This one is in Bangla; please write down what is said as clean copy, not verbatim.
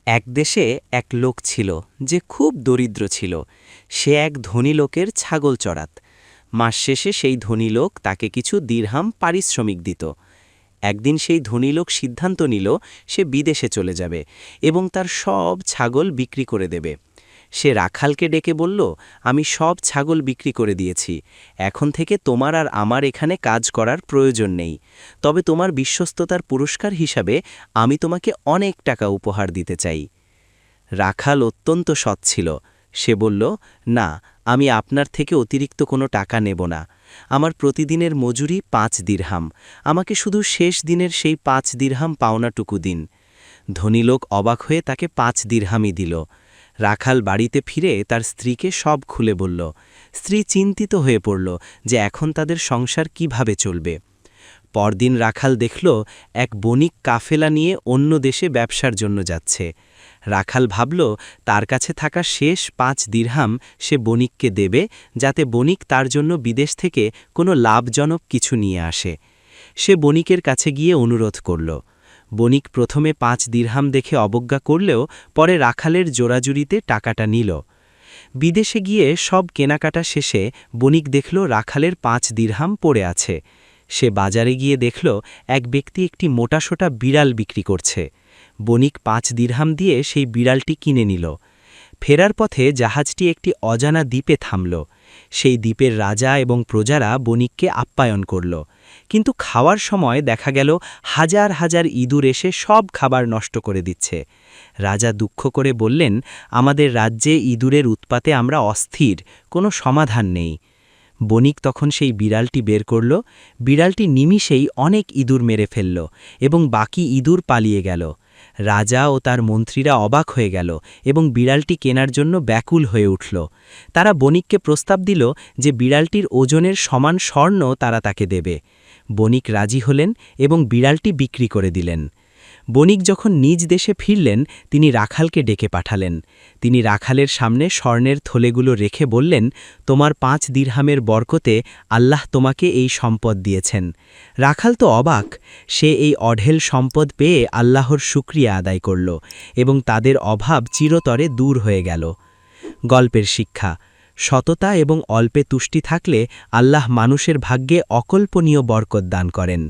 এক দেশে এক লোক ছিল যে খুব দরিদ্র ছিল। সে এক ধনী লোকের ছাগল চড়াত। মাস শেষে সেই ধনী লোক তাকে কিছু দিরহাম পারিশ্রমিক দিত। একদিন সেই ধনী লোক সিদ্ধান্ত নিল সে বিদেশে চলে যাবে এবং তার সব ছাগল বিক্রি করে দেবে। সে রাখালকে ডেকে বলল, আমি সব ছাগল বিক্রি করে দিয়েছি, এখন থেকে তোমার আর আমার এখানে কাজ করার প্রয়োজন নেই, তবে তোমার বিশ্বস্ততার পুরস্কার হিসাবে আমি তোমাকে অনেক টাকা উপহার দিতে চাই। রাখাল অত্যন্ত সৎ ছিল। সে বলল, না, আমি আপনার থেকে অতিরিক্ত কোনো টাকা নেব না। আমার প্রতিদিনের মজুরি 5 দিরহাম, আমাকে শুধু শেষ দিনের সেই 5 দিরহাম পাওনাটুকু দিন। ধনী লোক অবাক হয়ে তাকে 5 দিরহামই দিল। রাখাল বাড়িতে ফিরে তার স্ত্রীকে সব খুলে বলল। স্ত্রী চিন্তিত হয়ে পড়ল যে এখন তাদের সংসার কিভাবে চলবে। পরদিন রাখাল দেখল এক বণিক কাফেলা নিয়ে অন্য দেশে ব্যবসার জন্য যাচ্ছে। রাখাল ভাবল তার কাছে থাকা শেষ 5 দিরহাম সে বণিককে দেবে, যাতে বণিক তার জন্য বিদেশ থেকে কোনো লাভজনক কিছু নিয়ে আসে। সে বণিকের কাছে গিয়ে অনুরোধ করল। বণিক প্রথমে 5 দিরহাম দেখে অবজ্ঞা করলেও পরে রাখালের জোরাজুরিতে টাকাটা নিল। বিদেশে গিয়ে সব কেনাকাটা শেষে বণিক দেখল রাখালের 5 দিরহাম পড়ে আছে। সে বাজারে গিয়ে দেখল এক ব্যক্তি একটি মোটাসোটা বিড়াল বিক্রি করছে। বণিক 5 দিরহাম দিয়ে সেই বিড়ালটি কিনে নিল। ফেরার পথে জাহাজটি একটি অজানা দ্বীপে থামল। সেই দ্বীপের রাজা এবং প্রজারা বণিককে আপ্যায়ন করল, কিন্তু খাওয়ার সময় দেখা গেল হাজার হাজার ইঁদুর এসে সব খাবার নষ্ট করে দিচ্ছে। রাজা দুঃখ করে বললেন, আমাদের রাজ্যে ইঁদুরের উৎপাতে আমরা অস্থির, কোনো সমাধান নেই। বণিক তখন সেই বিড়ালটি বের করল। বিড়ালটি নিমিষেই অনেক ইঁদুর মেরে ফেলল এবং বাকি ইঁদুর পালিয়ে গেল। রাজা ও তার মন্ত্রীরা অবাক হয়ে গেল এবং বিড়ালটি কেনার জন্য ব্যাকুল হয়ে উঠল। তারা বণিককে প্রস্তাব দিল যে বিড়ালটির ওজনের সমান স্বর্ণ তারা তাকে দেবে। বণিক রাজি হলেন এবং বিড়ালটি বিক্রি করে দিলেন। বণিক যখন নিজ দেশে ফিরলেন, তিনি রাখালকে ডেকে পাঠালেন। তিনি রাখালের সামনে স্বর্ণের থলেগুলো রেখে বললেন, তোমার 5 দিরহামের বরকতে আল্লাহ তোমাকে এই সম্পদ দিয়েছেন। রাখাল তো অবাক। সে এই অঢেল সম্পদ পেয়ে আল্লাহর শুকরিয়া আদায় করল এবং তাদের অভাব চিরতরে দূর হয়ে গেল। গল্পের শিক্ষা: সততা এবং অল্পে তুষ্টি থাকলে আল্লাহ মানুষের ভাগ্যে অকল্পনীয় বরকত দান করেন।